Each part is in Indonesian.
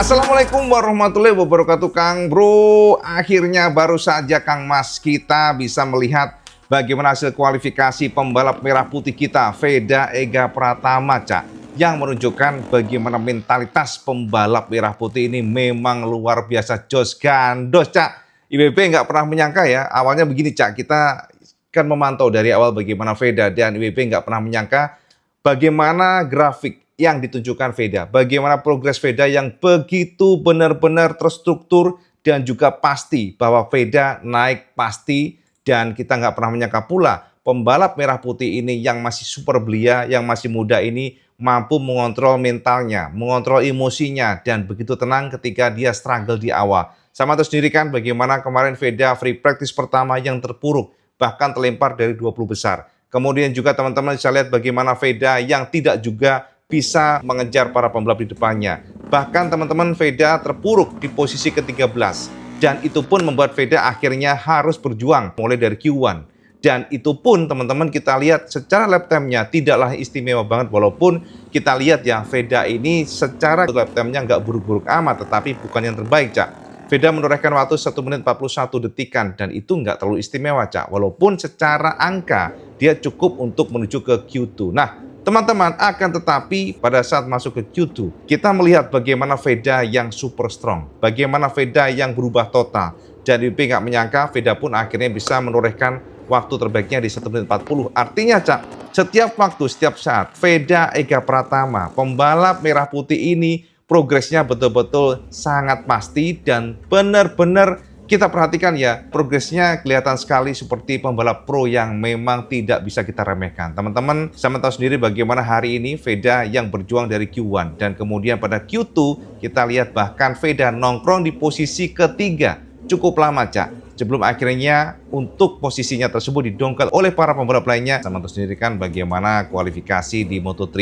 Assalamualaikum warahmatullahi wabarakatuh Kang Bro. Akhirnya baru saja Kang Mas kita bisa melihat bagaimana hasil kualifikasi pembalap merah putih kita Veda Ega Pratama Cak, yang menunjukkan bagaimana mentalitas pembalap merah putih ini memang luar biasa jos gandos Cak. IWB nggak pernah menyangka ya, awalnya begini Cak, kita kan memantau dari awal bagaimana Veda, dan IWB nggak pernah menyangka bagaimana grafik yang ditunjukkan Veda, bagaimana progres Veda yang begitu benar-benar terstruktur dan juga pasti bahwa Veda naik pasti, dan kita nggak pernah menyangka pula pembalap merah putih ini yang masih super belia, yang masih muda ini mampu mengontrol mentalnya, mengontrol emosinya, dan begitu tenang ketika dia struggle di awal. Sama terus sendiri kan bagaimana kemarin Veda free practice pertama yang terpuruk, bahkan terlempar dari 20 besar. Kemudian juga teman-teman bisa lihat bagaimana Veda yang tidak juga bisa mengejar para pembalap di depannya. Bahkan teman-teman Veda terpuruk di posisi ke-13. Dan itu pun membuat Veda akhirnya harus berjuang mulai dari Q1. Dan itu pun teman-teman kita lihat secara lap time-nya tidaklah istimewa banget. Walaupun kita lihat ya Veda ini secara lap time-nya nggak buruk-buruk amat. Tetapi bukan yang terbaik Cak. Veda menorehkan waktu 1 menit 41 detikan. Dan itu nggak terlalu istimewa Cak. Walaupun secara angka dia cukup untuk menuju ke Q2. Nah, teman-teman, akan tetapi pada saat masuk ke Q2, kita melihat bagaimana Veda yang super strong, bagaimana Veda yang berubah total. Dan IWB nggak menyangka Veda pun akhirnya bisa menorehkan waktu terbaiknya di 1 menit 40. Artinya, Cak, setiap waktu, setiap saat, Veda Ega Pratama, pembalap merah putih ini, progresnya betul-betul sangat pasti dan benar-benar kita perhatikan ya, progresnya kelihatan sekali seperti pembalap pro yang memang tidak bisa kita remehkan. Teman-teman sama tahu sendiri bagaimana hari ini Veda yang berjuang dari Q1. Dan kemudian pada Q2 kita lihat bahkan Veda nongkrong di posisi ketiga. Cukup lama Cak, sebelum akhirnya untuk posisinya tersebut didongkrak oleh para pembalap lainnya. Sama tahu sendiri kan bagaimana kualifikasi di Moto3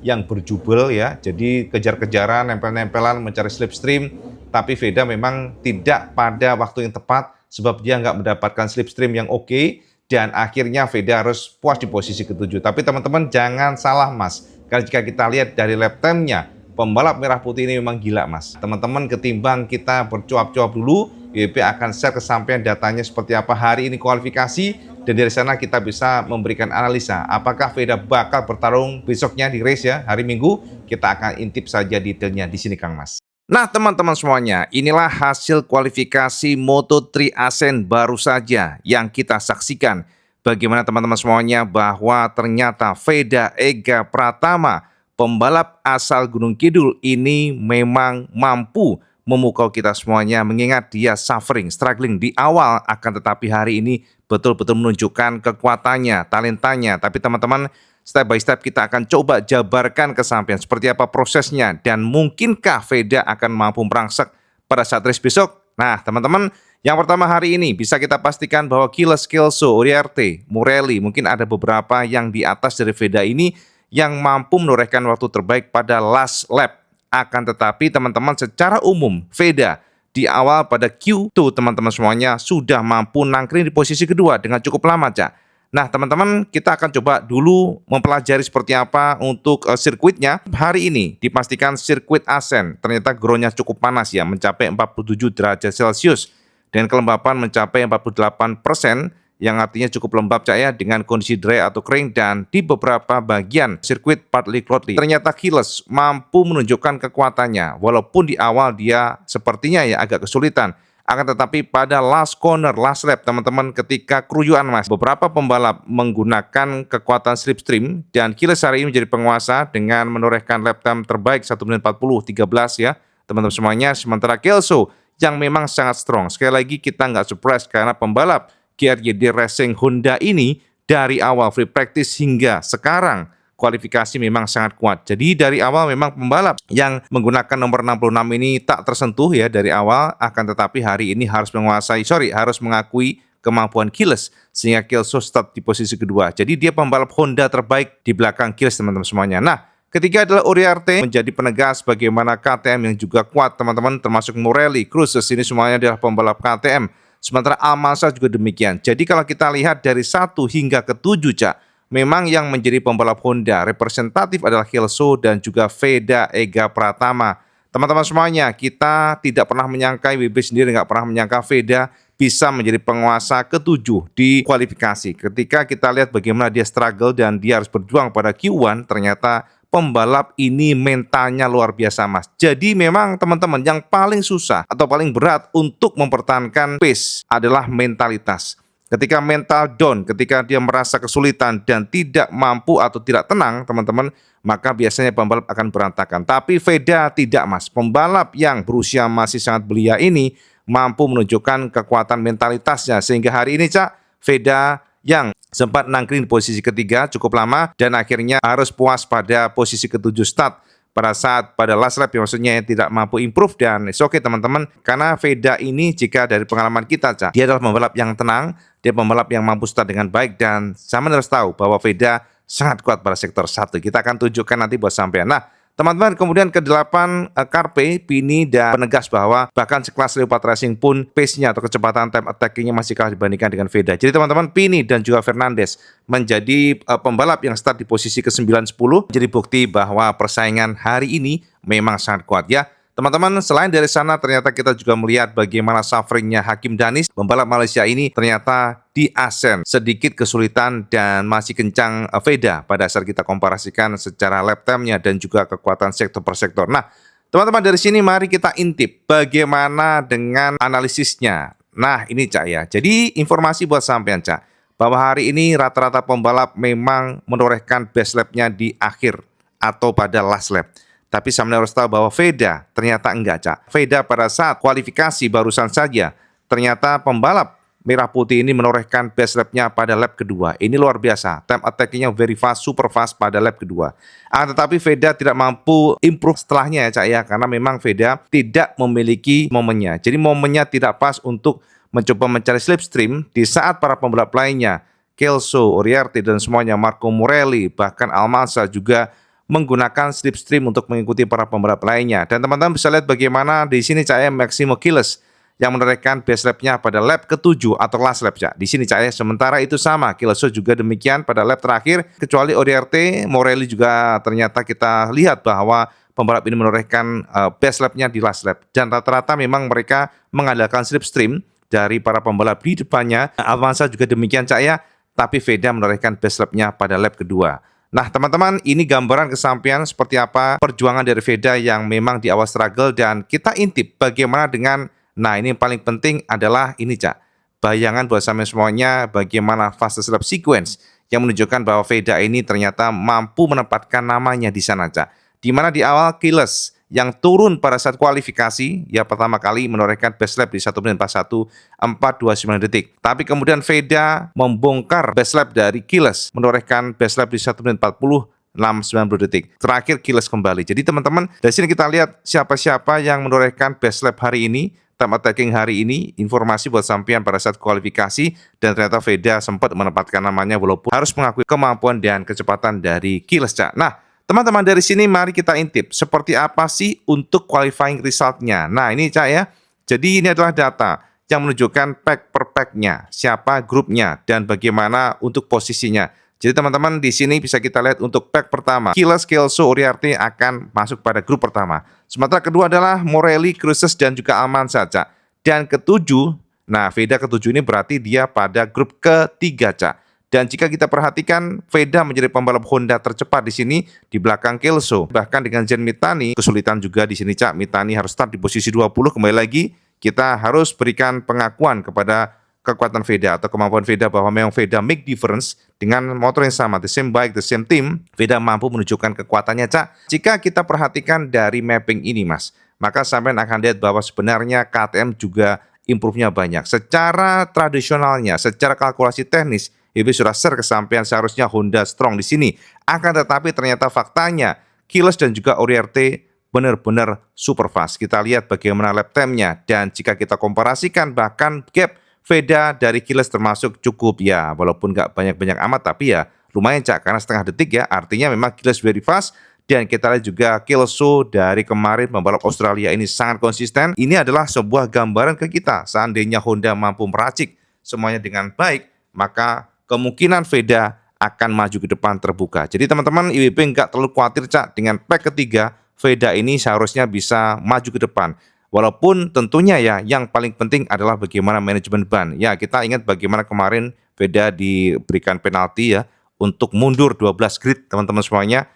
yang berjubel ya. Jadi kejar-kejaran, nempel-nempelan, mencari slipstream. Tapi Veda memang tidak pada waktu yang tepat sebab dia nggak mendapatkan slipstream yang oke, dan akhirnya Veda harus puas di posisi ke-7. Tapi teman-teman jangan salah Mas, karena jika kita lihat dari lap time-nya, pembalap merah putih ini memang gila Mas. Teman-teman ketimbang kita bercuap-cuap dulu, IWB akan share kesampaian datanya seperti apa hari ini kualifikasi, dan dari sana kita bisa memberikan analisa apakah Veda bakal bertarung besoknya di race ya, hari Minggu. Kita akan intip saja detailnya di sini Kang Mas. Nah teman-teman semuanya, inilah hasil kualifikasi Moto3 Ascent baru saja yang kita saksikan. Bagaimana teman-teman semuanya bahwa ternyata Veda Ega Pratama, pembalap asal Gunung Kidul ini memang mampu memukau kita semuanya, mengingat dia suffering, struggling di awal, akan tetapi hari ini betul-betul menunjukkan kekuatannya, talentanya. Tapi teman-teman, step by step kita akan coba jabarkan kesampaian seperti apa prosesnya, dan mungkinkah Veda akan mampu merangsek pada saat race besok. Nah teman-teman, yang pertama hari ini bisa kita pastikan bahwa Gilles, Kelso, Uriarte, Morelli, mungkin ada beberapa yang di atas dari Veda ini yang mampu menorehkan waktu terbaik pada last lap. Akan tetapi teman-teman secara umum Veda di awal pada Q2 teman-teman semuanya sudah mampu nangkring di posisi kedua dengan cukup lama Cak. Nah teman-teman, kita akan coba dulu mempelajari seperti apa untuk sirkuitnya. Hari ini dipastikan sirkuit Ascent ternyata groundnya cukup panas ya, mencapai 47 derajat Celcius dan kelembapan mencapai 48%, yang artinya cukup lembab Cak ya, dengan kondisi dry atau kering, dan di beberapa bagian sirkuit partly cloudy. Ternyata Gilles mampu menunjukkan kekuatannya walaupun di awal dia sepertinya ya agak kesulitan. Akan tetapi pada last corner, last lap teman-teman, ketika keruyuan Mas, beberapa pembalap menggunakan kekuatan slipstream, dan Gilles hari ini menjadi penguasa dengan menorehkan lap time terbaik 1 menit 40.13 ya teman-teman semuanya. Sementara Kelso yang memang sangat strong, sekali lagi kita nggak surprise karena pembalap GRYD Racing Honda ini dari awal free practice hingga sekarang kualifikasi memang sangat kuat. Jadi dari awal memang pembalap yang menggunakan nomor 66 ini tak tersentuh ya dari awal, akan tetapi hari ini harus harus mengakui kemampuan Gilles sehingga Kelso start di posisi kedua. Jadi dia pembalap Honda terbaik di belakang Gilles teman-teman semuanya. Nah, ketiga adalah Uriarte, menjadi penegas bagaimana KTM yang juga kuat teman-teman, termasuk Morelli, Cruises, ini semuanya adalah pembalap KTM. Sementara Almanza juga demikian. Jadi kalau kita lihat dari 1 hingga ke-7 Cak, memang yang menjadi pembalap Honda representatif adalah Kelso dan juga Veda Ega Pratama. teman-teman semuanya, kita tidak pernah menyangka, IWB sendiri nggak pernah menyangka Veda bisa menjadi penguasa ketujuh di kualifikasi. Ketika kita lihat bagaimana dia struggle dan dia harus berjuang pada Q1, ternyata pembalap ini mentalnya luar biasa, Mas. Jadi memang teman-teman yang paling susah atau paling berat untuk mempertahankan pace adalah mentalitas. Ketika mental down, ketika dia merasa kesulitan dan tidak mampu atau tidak tenang, teman-teman, maka biasanya pembalap akan berantakan. Tapi Veda tidak, Mas. Pembalap yang berusia masih sangat belia ini mampu menunjukkan kekuatan mentalitasnya. Sehingga hari ini, Cak, Veda yang sempat nangkring di posisi ketiga cukup lama dan akhirnya harus puas pada posisi ketujuh start pada saat pada last lap, yang maksudnya tidak mampu improve. Dan it's okay teman-teman, karena Veda ini jika dari pengalaman kita, Cak, dia adalah pembalap yang tenang, dia pembalap yang mampu start dengan baik, dan sama harus tahu bahwa Veda sangat kuat pada sektor 1. Kita akan tunjukkan nanti buat sampean. Nah, teman-teman, kemudian ke-8 Carpe, Pini, dan penegas bahwa bahkan sekelas Leopard Racing pun pace-nya atau kecepatan time attack-nya masih kalah dibandingkan dengan Veda. Jadi teman-teman, Pini dan juga Fernandes menjadi pembalap yang start di posisi ke-9-10. Jadi bukti bahwa persaingan hari ini memang sangat kuat ya. Teman-teman, selain dari sana ternyata kita juga melihat bagaimana sufferingnya Hakim Danis. Pembalap Malaysia ini ternyata di asen sedikit kesulitan dan masih kencang Veda pada saat kita komparasikan secara lap time-nya dan juga kekuatan sektor per sektor. Nah, teman-teman, dari sini mari kita intip bagaimana dengan analisisnya. Nah, ini Cak ya. Jadi informasi buat sampean, Cak, bahwa hari ini rata-rata pembalap memang menorehkan best lap-nya di akhir atau pada last lap. Tapi saya harus tahu bahwa Veda ternyata enggak, Cak. Veda pada saat kualifikasi barusan saja, ternyata pembalap merah putih ini menorehkan best lap-nya pada lap kedua. Ini luar biasa. Time attack-nya very fast, super fast pada lap kedua. Tetapi Veda tidak mampu improve setelahnya ya, Cak ya. Karena memang Veda tidak memiliki momennya. Jadi momennya tidak pas untuk mencoba mencari slipstream di saat para pembalap lainnya, Kelso, Uriarte, dan semuanya, Marco Morelli, bahkan Almanza juga menggunakan slipstream untuk mengikuti para pembalap lainnya. Dan teman-teman bisa lihat bagaimana di sini Cak, Maximo Gilles yang menorehkan best lap-nya pada lap ke-7 atau last lap, Cak. Di sini Cak, sementara itu sama, Gilles juga demikian pada lap terakhir, kecuali Uriarte, Morelli juga ternyata kita lihat bahwa pembalap ini menorehkan best lap-nya di last lap. Dan rata-rata memang mereka mengandalkan slipstream dari para pembalap di depannya. Almanza juga demikian, Cak ya, tapi Veda menorehkan best lap-nya pada lap kedua. Nah teman-teman, ini gambaran kesampaian seperti apa perjuangan dari Veda yang memang di awal struggle, dan kita intip bagaimana dengan, nah ini yang paling penting adalah ini, Cak, bayangan buat sampai semuanya bagaimana fastest lap sequence yang menunjukkan bahwa Veda ini ternyata mampu menempatkan namanya di sana, Cak. Di mana di awal Gilles yang turun pada saat kualifikasi, ya pertama kali menorehkan best lap di 1 menit 41 429 detik. Tapi kemudian Veda membongkar best lap dari Gilles, menorehkan best lap di 1 menit 40 690 detik. Terakhir Gilles kembali. Jadi teman-teman, dari sini kita lihat siapa-siapa yang menorehkan best lap hari ini, time attacking hari ini, informasi buat sampean pada saat kualifikasi, dan ternyata Veda sempat menempatkan namanya walaupun harus mengakui kemampuan dan kecepatan dari Gilles, Cak. Nah, teman-teman, dari sini mari kita intip seperti apa sih untuk qualifying result-nya. Nah ini, Cak ya, jadi ini adalah data yang menunjukkan pack per pack-nya, siapa grupnya, dan bagaimana untuk posisinya. Jadi teman-teman, di sini bisa kita lihat untuk pack pertama, Gilles, Kelso, Uriarte akan masuk pada grup pertama. Sementara kedua adalah Morelli, Cruises, dan juga Almanza, Cak. Dan ketujuh, nah Veda ketujuh ini berarti dia pada grup ketiga, Cak. Dan jika kita perhatikan, Veda menjadi pembalap Honda tercepat di sini di belakang Kelso. Bahkan dengan Jen Mitani, kesulitan juga di sini, Cak. Mitani harus start di posisi 20. Kembali lagi, kita harus berikan pengakuan kepada kekuatan Veda atau kemampuan Veda bahwa memang Veda make difference dengan motor yang sama, the same bike, the same team. Veda mampu menunjukkan kekuatannya, Cak. Jika kita perhatikan dari mapping ini, Mas, maka sampai akan lihat bahwa sebenarnya KTM juga improve-nya banyak. Secara tradisionalnya, secara kalkulasi teknis, IWB sudah share kesampaian seharusnya Honda strong di sini. Akan tetapi ternyata faktanya Gilles dan juga Uriarte benar-benar super fast. Kita lihat bagaimana lap time-nya, dan jika kita komparasikan bahkan gap Veda dari Gilles termasuk cukup ya, walaupun nggak banyak-banyak amat, tapi ya lumayan, Cak, karena setengah detik ya. Artinya memang Gilles very fast. Dan kita lihat juga Kelso dari kemarin pembalap Australia ini sangat konsisten. Ini adalah sebuah gambaran ke kita. Seandainya Honda mampu meracik semuanya dengan baik, maka kemungkinan Veda akan maju ke depan terbuka. Jadi teman-teman, IWB nggak terlalu khawatir, Cak, dengan pack ketiga Veda ini seharusnya bisa maju ke depan. Walaupun tentunya ya yang paling penting adalah bagaimana manajemen ban. Ya, kita ingat bagaimana kemarin Veda diberikan penalti ya untuk mundur 12 grid teman-teman semuanya,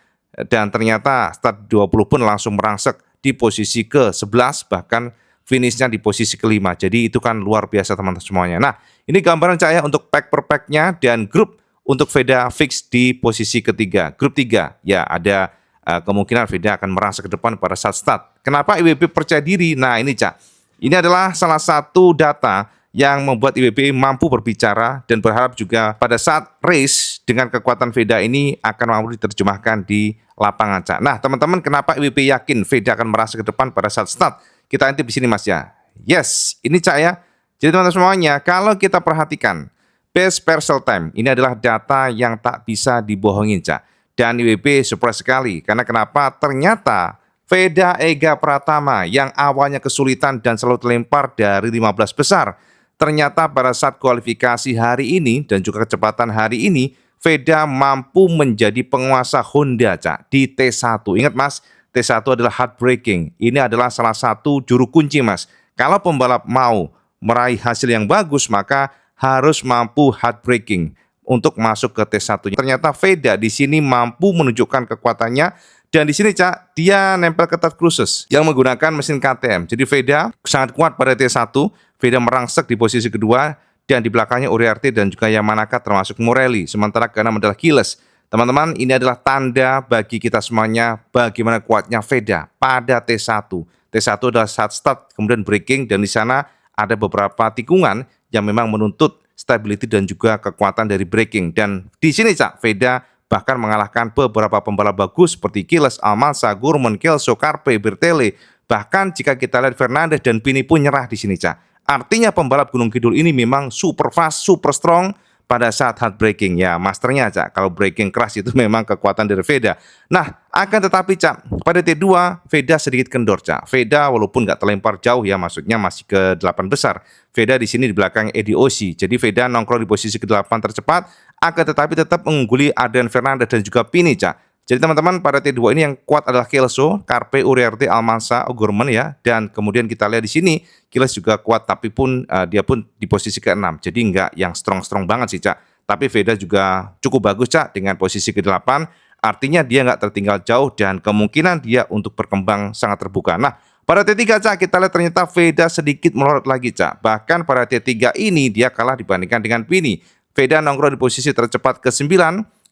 dan ternyata start 20 pun langsung merangsek di posisi ke-11, bahkan finishnya di posisi ke-5. Jadi itu kan luar biasa teman-teman semuanya. Nah, ini gambaran saya untuk pack per packnya dan grup untuk Veda fix di posisi ketiga. Grup 3 ya ada kemungkinan Veda akan merangsek ke depan pada saat start. Kenapa IWB percaya diri? Nah ini Cak, ini adalah salah satu data yang membuat IWB mampu berbicara dan berharap juga pada saat race dengan kekuatan Veda ini akan mampu diterjemahkan di lapangan Cak. Nah teman-teman, kenapa IWB yakin Veda akan merangsek ke depan pada saat start? Kita intip di sini Mas ya. Yes, ini Cak ya. Jadi teman-teman semuanya, kalau kita perhatikan best parcel time, ini adalah data yang tak bisa dibohongin Cak. Dan IWB surprise sekali, karena kenapa? Ternyata Veda Ega Pratama yang awalnya kesulitan dan selalu terlempar dari 15 besar, ternyata pada saat kualifikasi hari ini dan juga kecepatan hari ini, Veda mampu menjadi penguasa Honda Cak, di T1. Ingat Mas, T1 adalah heartbreaking. Ini adalah salah satu juru kunci Mas. Kalau pembalap mau meraih hasil yang bagus, maka harus mampu heartbreaking untuk masuk ke T1. Ternyata Veda di sini mampu menunjukkan kekuatannya, dan di sini Cak, dia nempel ketat Cruises yang menggunakan mesin KTM. Jadi Veda sangat kuat pada T1, Veda merangsek di posisi kedua, dan di belakangnya Uriarte dan juga Yamanaka termasuk Morelli. Sementara keenam adalah Gilles. Teman-teman, ini adalah tanda bagi kita semuanya bagaimana kuatnya Veda pada T1. T1 adalah saat start, kemudian braking, dan di sana ada beberapa tikungan yang memang menuntut stability dan juga kekuatan dari braking. Dan di sini Cak, Veda bahkan mengalahkan beberapa pembalap bagus seperti Gilles, Almanza, Gurman, Kelso, Carpe, Bertele. Bahkan jika kita lihat Fernandez dan Pini pun nyerah di sini Cak. Artinya pembalap Gunung Kidul ini memang super fast, super strong pada saat hard braking. Ya, masternya Cak. Kalau braking keras itu memang kekuatan dari Veda. Nah, akan tetapi Cak, pada T2 Veda sedikit kendor Cak. Veda walaupun nggak terlempar jauh ya, maksudnya masih ke 8 besar. Veda di sini di belakang Eddie Osi. Jadi Veda nongkrong di posisi ke-8 tercepat, akan tetapi tetap mengungguli Adrian Fernandez dan juga Pini Cak. Jadi teman-teman, pada T2 ini yang kuat adalah Kelso, Carpe, Uriarte, Almanza, O'Gorman ya. Dan kemudian kita lihat di sini, Gilles juga kuat, tapi pun dia pun di posisi ke-6. Jadi nggak yang strong-strong banget sih Cak. Tapi Veda juga cukup bagus Cak dengan posisi ke-8. Artinya dia nggak tertinggal jauh dan kemungkinan dia untuk berkembang sangat terbuka. Nah, pada T3 Cak, kita lihat ternyata Veda sedikit melorot lagi Cak. Bahkan pada T3 ini dia kalah dibandingkan dengan Pini. Veda nongkrong di posisi tercepat ke-9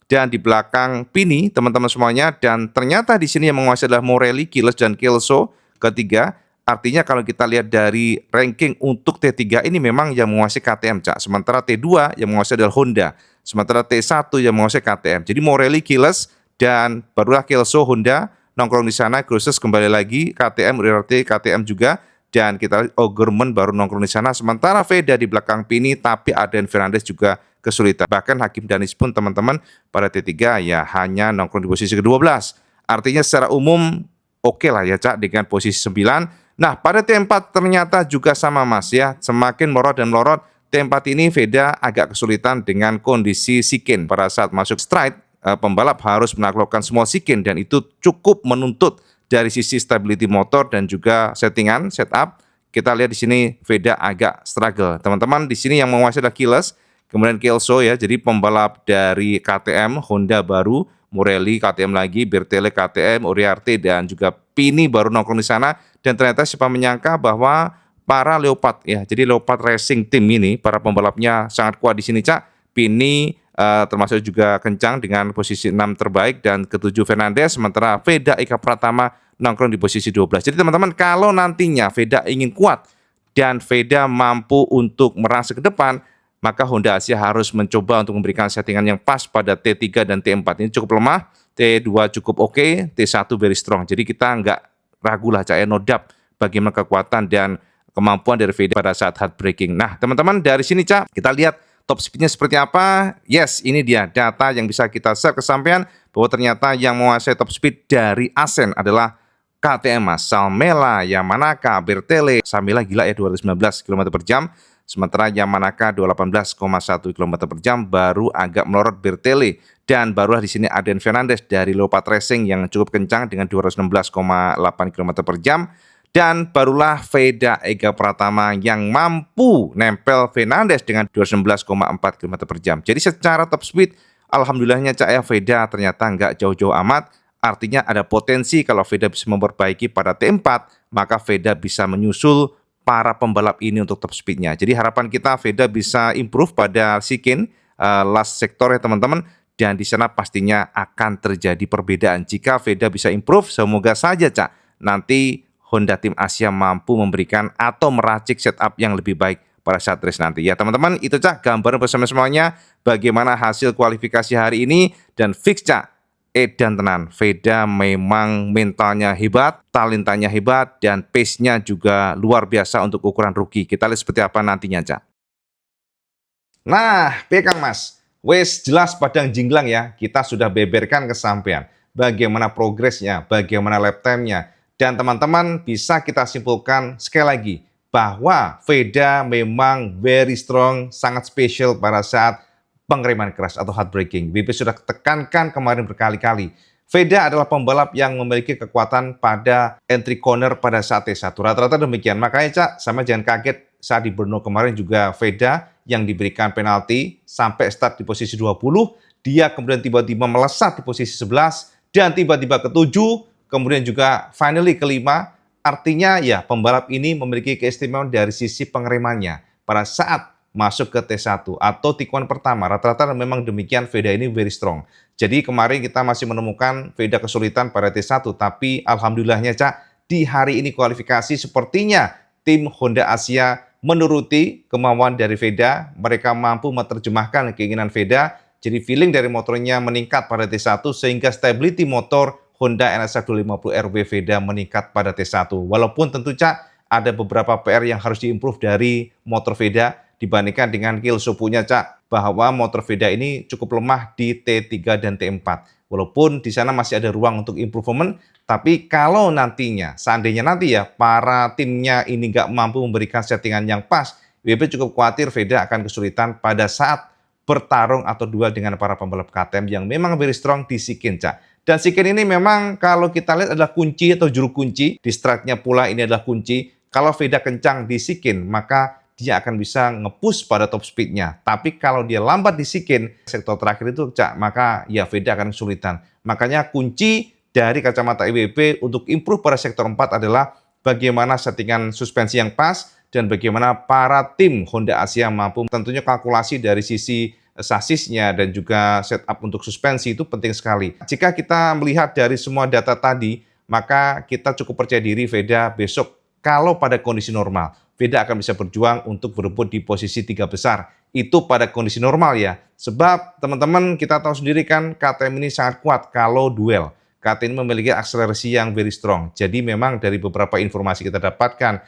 dan di belakang Pini teman-teman semuanya, dan ternyata di sini yang menguasai adalah Morelli, Gilles dan Kelso ketiga. Artinya kalau kita lihat dari ranking untuk T3 ini memang yang menguasai KTM Cak. Sementara T2 yang menguasai adalah Honda. Sementara T1 yang menguasai KTM. Jadi Morelli, Gilles dan barulah Kelso Honda nongkrong di sana, Cruises kembali lagi KTM, Uriarte KTM juga, dan kita lihat O'Gorman baru nongkrong di sana. Sementara Veda di belakang Pini, tapi Adrian Fernandez juga kesulitan. Bahkan Hakim Danis pun teman-teman pada T3 ya hanya nongkrong di posisi ke-12. Artinya secara umum oke lah ya Cak dengan posisi 9. Nah pada T4 ternyata juga sama Mas ya, semakin melorot dan melorot. T4 ini Veda agak kesulitan dengan kondisi sikin. Pada saat masuk straight, pembalap harus menaklukkan semua sikin, dan itu cukup menuntut dari sisi stability motor dan juga settingan, setup. Kita lihat di sini Veda agak struggle. Teman-teman, di sini yang menguasai adalah Gilles, kemudian Kelso ya, jadi pembalap dari KTM, Honda baru, Morelli KTM lagi, Bertele KTM, Uriarte dan juga Pini baru nongkrong di sana. Dan ternyata siapa menyangka bahwa para Leopard ya, jadi Leopard Racing Team ini para pembalapnya sangat kuat di sini Cak. Pini termasuk juga kencang dengan posisi 6 terbaik dan ke-7 Fernandez, sementara Veda Eka Pratama nongkrong di posisi 12. Jadi teman-teman, kalau nantinya Veda ingin kuat dan Veda mampu untuk merangsek ke depan, maka Honda Asia harus mencoba untuk memberikan settingan yang pas pada T3 dan T4. Ini cukup lemah, T2 cukup oke, T1 very strong. Jadi kita nggak ragu lah Cak, no doubt bagaimana kekuatan dan kemampuan dari Veda pada saat hard braking. Nah teman-teman, dari sini Cak, kita lihat top speednya seperti apa. Yes, ini dia data yang bisa kita share ke sampean, bahwa ternyata yang menguasai top speed dari Asen adalah KTM Mas, Salmela, Yamanaka, Bertele. Salmela gila ya 219 km per jam. Sementara Yamanaka 218,1 km per jam baru agak melorot Bertele. Dan barulah di sini Adrian Fernandez dari Leopard Racing yang cukup kencang dengan 216,8 km per jam. Dan barulah Veda Ega Pratama yang mampu nempel Fernandez dengan 219,4 km per jam. Jadi secara top speed, alhamdulillahnya Cak ya, Veda ternyata nggak jauh-jauh amat. Artinya ada potensi kalau Veda bisa memperbaiki pada T4, maka Veda bisa menyusul para pembalap ini untuk top speednya. Jadi harapan kita Veda bisa improve pada Shikin last sektor ya teman-teman. Dan di sana pastinya akan terjadi perbedaan. Jika Veda bisa improve, semoga saja Cak, nanti Honda Tim Asia mampu memberikan atau meracik setup yang lebih baik pada saat race nanti. Ya teman-teman, itu Cak gambaran bersama semuanya bagaimana hasil kualifikasi hari ini. Dan fix Cak, edan tenan, Veda memang mentalnya hebat, talentanya hebat, dan pace-nya juga luar biasa untuk ukuran rookie. Kita lihat seperti apa nantinya Cak. Nah, Kang Mas, wes jelas padang jinglang ya, kita sudah beberkan kesampaian bagaimana progresnya, bagaimana lap time-nya. Dan teman-teman bisa kita simpulkan sekali lagi bahwa Veda memang very strong, sangat spesial pada saat pengereman keras atau hard braking. BP sudah tekankan kemarin berkali-kali. Veda adalah pembalap yang memiliki kekuatan pada entry corner pada saat T1. Rata-rata demikian. Makanya Cak, sama jangan kaget saat di Brno kemarin juga Veda yang diberikan penalti sampai start di posisi 20. Dia kemudian tiba-tiba melesat di posisi 11 dan tiba-tiba ke-7. Kemudian juga finally ke-5. Artinya ya pembalap ini memiliki keistimewaan dari sisi pengeremannya pada saat masuk ke T1 atau tikungan pertama. Rata-rata memang demikian, Veda ini very strong. Jadi kemarin kita masih menemukan Veda kesulitan pada T1, tapi alhamdulillahnya Cak, di hari ini kualifikasi sepertinya tim Honda Asia menuruti kemauan dari Veda. Mereka mampu menerjemahkan keinginan Veda. Jadi feeling dari motornya meningkat pada T1 sehingga stability motor Honda NSR 250 RW Veda meningkat pada T1. Walaupun tentu Cak, ada beberapa PR yang harus diimprove dari motor Veda dibandingkan dengan Kilso punya Cak, bahwa motor Veda ini cukup lemah di T3 dan T4. Walaupun di sana masih ada ruang untuk improvement, tapi kalau nantinya, seandainya nanti ya, para timnya ini nggak mampu memberikan settingan yang pas, WP cukup khawatir Veda akan kesulitan pada saat bertarung atau duel dengan para pembalap KTM yang memang very strong di Shikin Cak. Dan Shikin ini memang kalau kita lihat adalah kunci atau juru kunci, di strike-nya pula ini adalah kunci. Kalau Veda kencang di Shikin, maka dia akan bisa nge-push pada top speed-nya. Tapi kalau dia lambat di Shikin, sektor terakhir itu Cak, maka ya Veda akan kesulitan. Makanya kunci dari kacamata IWB untuk improve pada sektor 4 adalah bagaimana settingan suspensi yang pas dan bagaimana para tim Honda Asia mampu tentunya kalkulasi dari sisi sasisnya dan juga setup untuk suspensi itu penting sekali. Jika kita melihat dari semua data tadi, maka kita cukup percaya diri Veda besok kalau pada kondisi normal, Veda akan bisa berjuang untuk berebut di posisi 3 besar. Itu pada kondisi normal ya. Sebab teman-teman kita tahu sendiri kan KTM ini sangat kuat kalau duel. KTM ini memiliki akselerasi yang very strong. Jadi memang dari beberapa informasi kita dapatkan,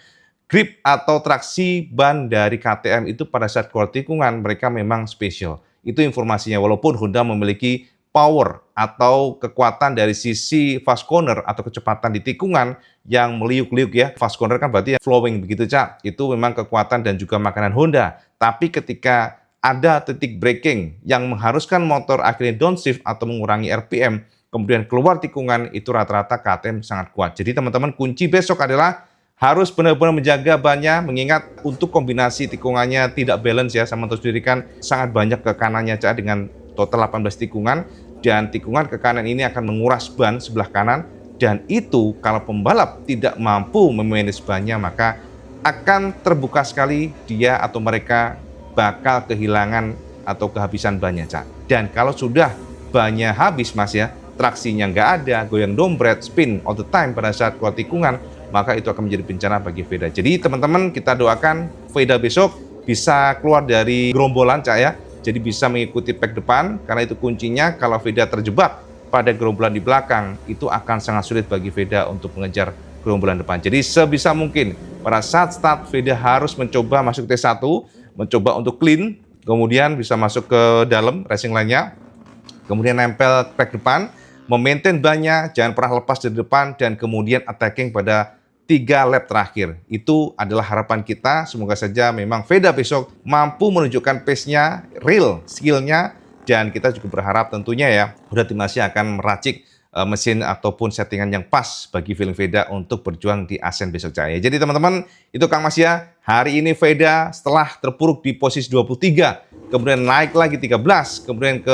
grip atau traksi ban dari KTM itu pada saat keluar tikungan mereka memang spesial. Itu informasinya, walaupun Honda memiliki power atau kekuatan dari sisi fast corner atau kecepatan di tikungan yang meliuk-liuk ya. Fast corner kan berarti flowing begitu Cak. Itu memang kekuatan dan juga makanan Honda. Tapi ketika ada titik braking yang mengharuskan motor akhirnya downshift atau mengurangi RPM, kemudian keluar tikungan, itu rata-rata KTM sangat kuat. Jadi teman-teman kunci besok adalah harus benar-benar menjaga bannya, mengingat untuk kombinasi tikungannya tidak balance ya, sama terus sendiri kan sangat banyak ke kanannya Cak dengan total 18 tikungan, dan tikungan ke kanan ini akan menguras ban sebelah kanan, dan itu kalau pembalap tidak mampu memanage bannya maka akan terbuka sekali dia atau mereka bakal kehilangan atau kehabisan bannya Cak. Dan kalau sudah bannya habis Mas ya, traksinya nggak ada, goyang dompet, spin all the time pada saat keluar tikungan, maka itu akan menjadi bencana bagi Veda. Jadi teman-teman kita doakan Veda besok bisa keluar dari gerombolan Cak ya. Jadi bisa mengikuti pack depan, karena itu kuncinya. Kalau Veda terjebak pada gerombolan di belakang, itu akan sangat sulit bagi Veda untuk mengejar gerombolan depan. Jadi sebisa mungkin pada saat start Veda harus mencoba masuk T1, mencoba untuk clean, kemudian bisa masuk ke dalam racing line-nya, kemudian nempel pack depan, memaintain bannya, jangan pernah lepas dari depan, dan kemudian attacking pada 3 lap terakhir. Itu adalah harapan kita. Semoga saja memang Veda besok mampu menunjukkan pace-nya, real skill-nya, dan kita juga berharap tentunya ya, Honda Team Asia akan meracik mesin ataupun settingan yang pas bagi Feeling Veda untuk berjuang di ASEAN besok Jaya. Jadi teman-teman, itu Kang Mas ya. Hari ini Veda setelah terpuruk di posisi 23, kemudian naik lagi 13, kemudian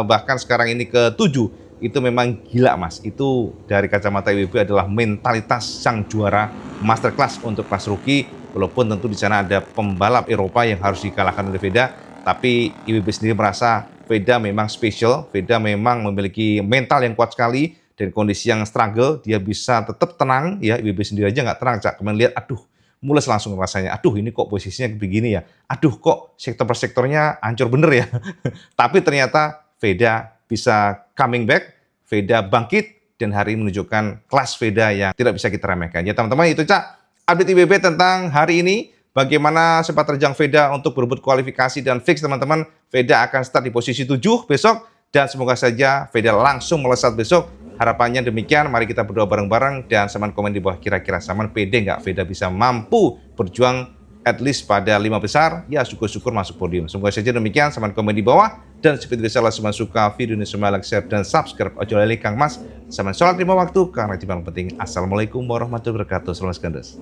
bahkan sekarang ini ke 7. Itu memang gila Mas. Itu dari kacamata IWB adalah mentalitas sang juara masterclass untuk kelas rookie. Walaupun tentu di sana ada pembalap Eropa yang harus dikalahkan oleh Veda, tapi IWB sendiri merasa Veda memang spesial, Veda memang memiliki mental yang kuat sekali, dan kondisi yang struggle, dia bisa tetap tenang, ya IWB sendiri aja nggak tenang, Cak. Kemudian lihat, aduh, mules langsung rasanya, aduh ini kok posisinya begini ya, aduh kok sektor per sektornya hancur bener ya. Tapi ternyata Veda bisa coming back, Veda bangkit, dan hari ini menunjukkan kelas Veda yang tidak bisa kita remehkan. Ya teman-teman, itu Cak, update IWB tentang hari ini. Bagaimana sepak terjang Veda untuk berebut kualifikasi dan fix teman-teman. Veda akan start di posisi 7 besok. Dan semoga saja Veda langsung melesat besok. Harapannya demikian. Mari kita berdoa bareng-bareng. Dan saman komen di bawah, kira-kira saman pede nggak Veda bisa mampu berjuang at least pada 5 besar. Ya syukur-syukur masuk podium. Semoga saja demikian. Saman komen di bawah. Dan seperti biasa lah, semoga suka video ini, semua like, share, dan subscribe. Ojo lali Kang Mas. Saman sholat 5 waktu. Karena itu yang penting. Assalamualaikum warahmatullahi wabarakatuh. Selamat sekalian.